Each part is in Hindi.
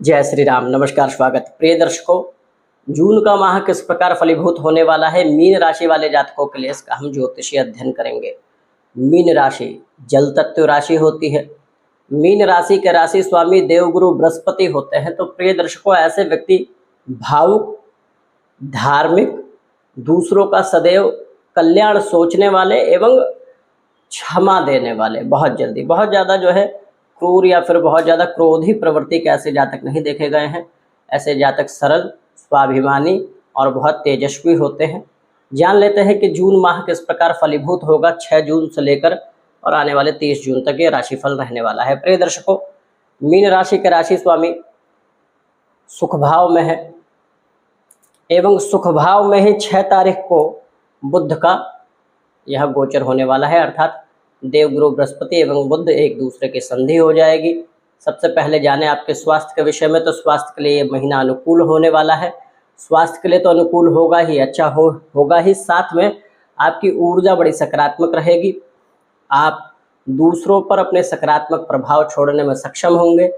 जय श्री राम। नमस्कार, स्वागत प्रिय दर्शकों। जून का माह किस प्रकार फलीभूत होने वाला है, मीन राशि वाले जातकों के लिए इसका हम ज्योतिषीय अध्ययन करेंगे। मीन राशि जल तत्व राशि होती है। मीन राशि के राशि स्वामी देवगुरु बृहस्पति होते हैं। तो प्रिय दर्शकों, ऐसे व्यक्ति भावुक, धार्मिक, दूसरों का सदैव कल्याण सोचने वाले एवं क्षमा देने वाले, बहुत जल्दी बहुत ज़्यादा जो है क्रूर या फिर बहुत ज़्यादा क्रोधी प्रवृत्ति के ऐसे जातक नहीं देखे गए हैं। ऐसे जातक सरल, स्वाभिमानी और बहुत तेजस्वी होते हैं। जान लेते हैं कि जून माह किस प्रकार फलीभूत होगा 6 जून से लेकर और आने वाले 30 जून तक ये राशिफल रहने वाला है। प्रिय दर्शकों, मीन राशि के राशि स्वामी सुख भाव में है एवं सुख भाव में ही 6 तारीख को बुध का यह गोचर होने वाला है, अर्थात देवगुरु बृहस्पति एवं बुध एक दूसरे की संधि हो जाएगी। सबसे पहले जाने आपके स्वास्थ्य के विषय में। तो स्वास्थ्य के लिए ये महीना अनुकूल होने वाला है। स्वास्थ्य के लिए तो अनुकूल होगा ही, अच्छा होगा ही, साथ में आपकी ऊर्जा बड़ी सकारात्मक रहेगी। आप दूसरों पर अपने सकारात्मक प्रभाव छोड़ने में सक्षम होंगे।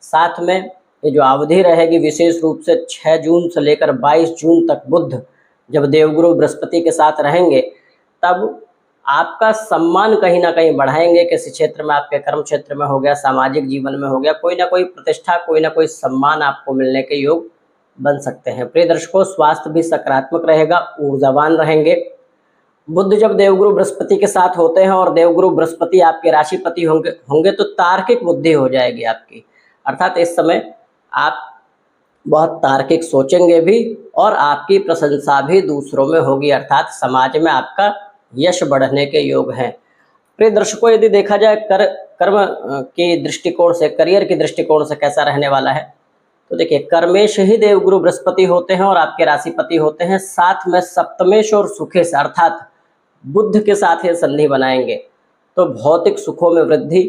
साथ में ये जो अवधि रहेगी विशेष रूप से 6 जून से लेकर 22 जून तक बुध जब देवगुरु बृहस्पति के साथ रहेंगे, तब आपका सम्मान कहीं ना कहीं बढ़ाएंगे। किसी क्षेत्र में, आपके कर्म क्षेत्र में हो गया, सामाजिक जीवन में हो गया, कोई ना कोई प्रतिष्ठा, कोई ना कोई सम्मान आपको मिलने के योग बन सकते हैं। प्रिय दर्शकों, स्वास्थ्य भी सकारात्मक रहेगा, ऊर्जावान रहेंगे। बुध जब देवगुरु बृहस्पति के साथ होते हैं और देवगुरु बृहस्पति आपके राशिपति होंगे तो तार्किक बुद्धि हो जाएगी आपकी, अर्थात इस समय आप बहुत तार्किक सोचेंगे भी और आपकी प्रशंसा भी दूसरों में होगी, अर्थात समाज में आपका यश बढ़ने के योग हैं। प्रिय दर्शकों, यदि देखा जाए कर्म के दृष्टिकोण से, करियर के दृष्टिकोण से कैसा रहने वाला है, तो देखिए कर्मेश ही देवगुरु बृहस्पति होते हैं और आपके राशिपति होते हैं। साथ में सप्तमेश और सुखेश अर्थात बुध के साथ ये संधि बनाएंगे तो भौतिक सुखों में वृद्धि,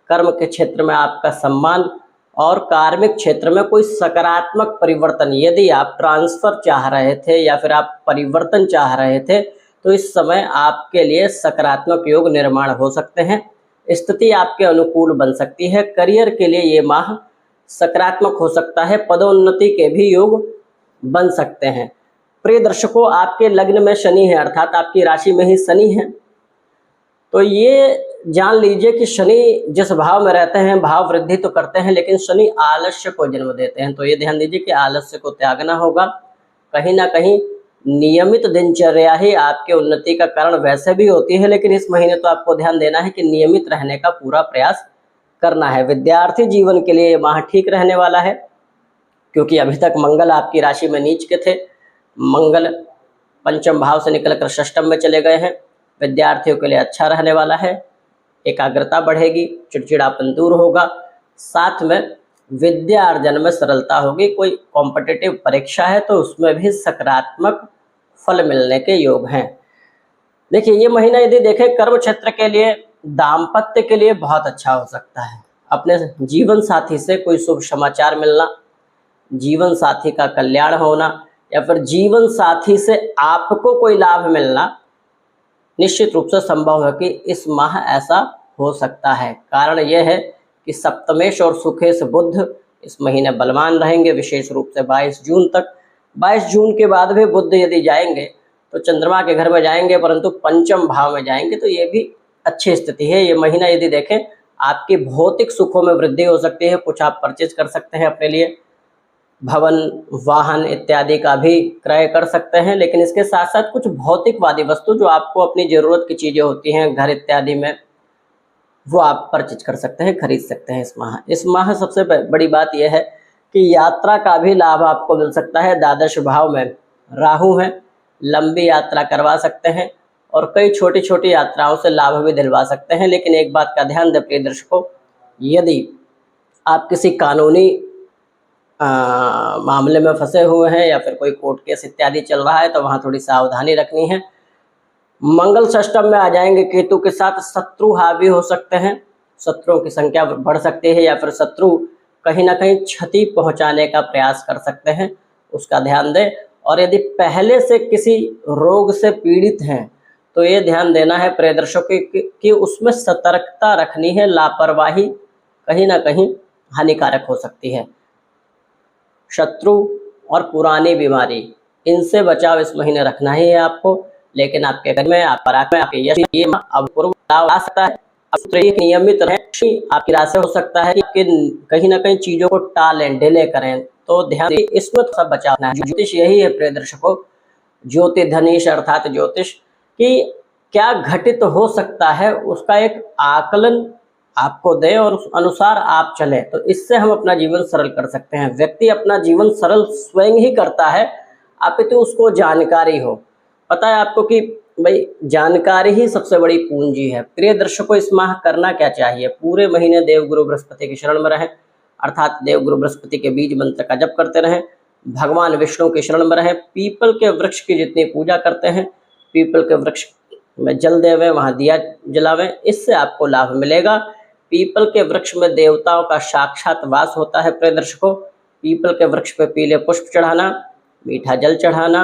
कर्म के क्षेत्र में आपका सम्मान और कार्मिक क्षेत्र में कोई सकारात्मक परिवर्तन। यदि आप ट्रांसफर चाह रहे थे या फिर आप परिवर्तन चाह रहे थे तो इस समय आपके लिए सकारात्मक योग निर्माण हो सकते हैं। स्थिति आपके अनुकूल बन सकती है। करियर के लिए ये माह सकारात्मक हो सकता है। पदोन्नति के भी योग बन सकते हैं। प्रिय दर्शकों, आपके लग्न में शनि है, अर्थात आपकी राशि में ही शनि है। तो ये जान लीजिए कि शनि जिस भाव में रहते हैं भाव वृद्धि तो करते हैं, लेकिन शनि आलस्य को जन्म देते हैं। तो ये ध्यान दीजिए कि आलस्य को त्यागना होगा। कहीं ना कहीं नियमित दिनचर्या ही आपके उन्नति का कारण वैसे भी होती है, लेकिन इस महीने तो आपको ध्यान देना है कि नियमित रहने का पूरा प्रयास करना है। विद्यार्थी जीवन के लिए ये माह ठीक रहने वाला है, क्योंकि अभी तक मंगल आपकी राशि में नीच के थे। मंगल पंचम भाव से निकलकर षष्टम में चले गए हैं। विद्यार्थियों के लिए अच्छा रहने वाला है। एकाग्रता बढ़ेगी, चिड़चिड़ापन दूर होगा, साथ में विद्या अर्जन में सरलता होगी। कोई कॉम्पिटिटिव परीक्षा है तो उसमें भी सकारात्मक फल मिलने के योग हैं। देखिए, ये महीना यदि देखें कर्म क्षेत्र के लिए, दाम्पत्य के लिए बहुत अच्छा हो सकता है। अपने जीवन साथी से कोई शुभ समाचार मिलना, जीवन साथी का कल्याण होना या फिर जीवन साथी से आपको कोई लाभ मिलना निश्चित रूप से संभव है कि इस माह ऐसा हो सकता है। कारण यह है कि सप्तमेश और सुखेश बुध इस महीने बलवान रहेंगे, विशेष रूप से 22 जून तक। 22 जून के बाद भी बुध यदि जाएंगे तो चंद्रमा के घर में जाएंगे, परंतु पंचम भाव में जाएंगे, तो ये भी अच्छी स्थिति है। ये महीना यदि देखें आपके भौतिक सुखों में वृद्धि हो सकती है। कुछ आप परचेज कर सकते हैं अपने लिए, भवन, वाहन इत्यादि का भी क्रय कर सकते हैं। लेकिन इसके साथ साथ कुछ भौतिकवादी वस्तु जो आपको अपनी ज़रूरत की चीज़ें होती हैं घर इत्यादि में, वो आप परचेज कर सकते हैं, खरीद सकते हैं इस माह सबसे बड़ी बात यह है कि यात्रा का भी लाभ आपको मिल सकता है। द्वादश भाव में राहु है, लंबी यात्रा करवा सकते हैं और कई छोटी छोटी यात्राओं से लाभ भी दिलवा सकते हैं। लेकिन एक बात का ध्यान दें प्रिय दर्शकों, यदि आप किसी कानूनी मामले में फंसे हुए हैं या फिर कोई कोर्ट केस इत्यादि चल रहा है तो वहाँ थोड़ी सावधानी रखनी है। मंगल षष्टम में आ जाएंगे केतु के साथ, शत्रु हावी हो सकते हैं, शत्रुओं की संख्या बढ़ सकती है या फिर शत्रु कहीं ना कहीं क्षति पहुंचाने का प्रयास कर सकते हैं, उसका ध्यान दें। और यदि पहले से किसी रोग से पीड़ित हैं तो ये ध्यान देना है प्रिय दर्शकों कि उसमें सतर्कता रखनी है। लापरवाही कहीं ना कहीं हानिकारक हो सकती है। शत्रु और पुरानी बीमारी, इनसे बचाव इस महीने रखना ही है आपको। लेकिन आपके घर में, आप पराक्रम में, आपके यश, ये अब पूर्व आ सकता है। अब एक नियमित रहें, आपकी राशि हो सकता है कि कहीं ना कहीं चीजों को टालें, डिले करें, तो ध्यान इसमें सब बचाना है। ज्योतिष यही है प्रिय दर्शकों, ज्योतिधनीश अर्थात ज्योतिष कि क्या घटित हो सकता है उसका एक आकलन आपको दे और उस अनुसार आप चले, तो इससे हम अपना जीवन सरल कर सकते हैं। व्यक्ति अपना जीवन सरल स्वयं ही करता है, अपितु उसको जानकारी हो। पता है आपको कि भाई जानकारी ही सबसे बड़ी पूंजी है। प्रिय दर्शकों, इस माह करना क्या चाहिए? पूरे महीने देवगुरु बृहस्पति की शरण में रहें, अर्थात देवगुरु बृहस्पति के बीज मंत्र का जप करते रहें, भगवान विष्णु की शरण में रहें, पीपल के वृक्ष की जितनी पूजा करते हैं, पीपल के वृक्ष में जल देवें, वहां दिया जलावें, इससे आपको लाभ मिलेगा। पीपल के वृक्ष में देवताओं का साक्षात वास होता है। प्रिय दर्शकों, पीपल के वृक्ष पे पीले पुष्प चढ़ाना, मीठा जल चढ़ाना,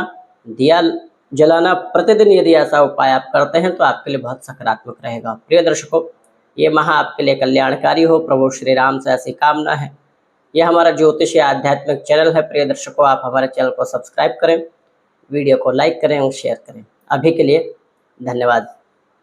दिया जलाना, प्रतिदिन यदि ऐसा उपाय आप करते हैं तो आपके लिए बहुत सकारात्मक रहेगा। प्रिय दर्शकों, ये माह आपके लिए कल्याणकारी हो, प्रभु श्री राम से ऐसी कामना है। यह हमारा ज्योतिषीय आध्यात्मिक चैनल है। प्रिय दर्शकों, आप हमारे चैनल को सब्सक्राइब करें, वीडियो को लाइक करें और शेयर करें। अभी के लिए धन्यवाद।